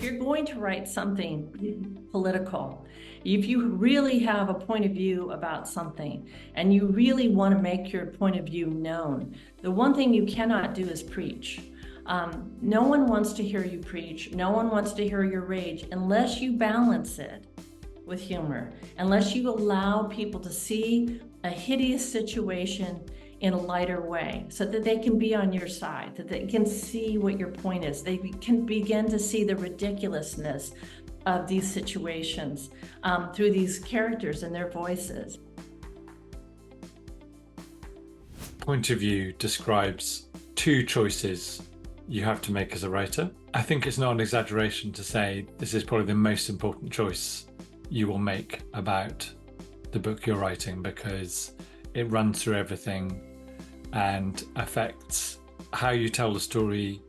you're going to write something political, if you really have a point of view about something and you really want to make your point of view known, the one thing you cannot do is preach. No one wants to hear you preach. No one wants to hear your rage unless you balance it with humor, unless you allow people to see a hideous situation in a lighter way so that they can be on your side, that they can see what your point is. They can begin to see the ridiculousness of these situations through these characters and their voices. Point of view describes two choices you have to make as a writer. I think it's not an exaggeration to say this is probably the most important choice you will make about the book you're writing, because it runs through everything and affects how you tell the story,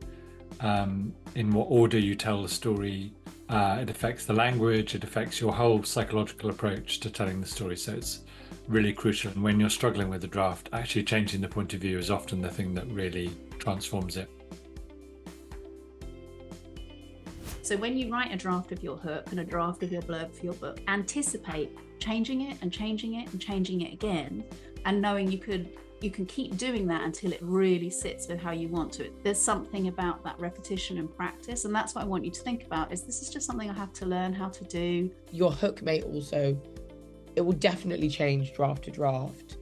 in what order you tell the story. It affects the language, it affects your whole psychological approach to telling the story. So it's really crucial. And when you're struggling with a draft, actually changing the point of view is often the thing that really transforms it. So when you write a draft of your hook and a draft of your blurb for your book, anticipate changing it and changing it and changing it again, and knowing you can keep doing that until it really sits with how you want to. There's something about that repetition and practice, and that's what I want you to think about, is this is just something I have to learn how to do. Your hook may also, it will definitely change draft to draft.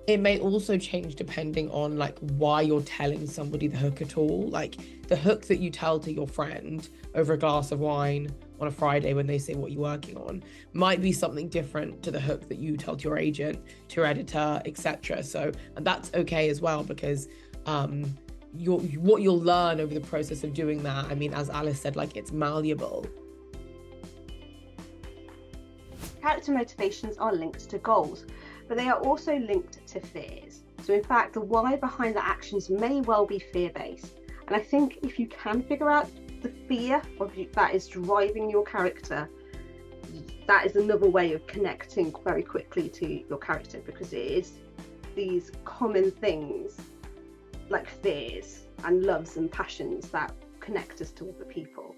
It may also change depending on like why you're telling somebody the hook at all. Like the hook that you tell to your friend over a glass of wine on a Friday when they say what you're working on might be something different to the hook that you tell to your agent, to your editor, etc. So, and that's okay as well, because what you'll learn over the process of doing that, I mean, as Alice said, like it's malleable. Character motivations are linked to goals, but they are also linked to fears. So in fact, the why behind the actions may well be fear-based. And I think if you can figure out the fear that is driving your character, that is another way of connecting very quickly to your character, because it is these common things like fears and loves and passions that connect us to other people.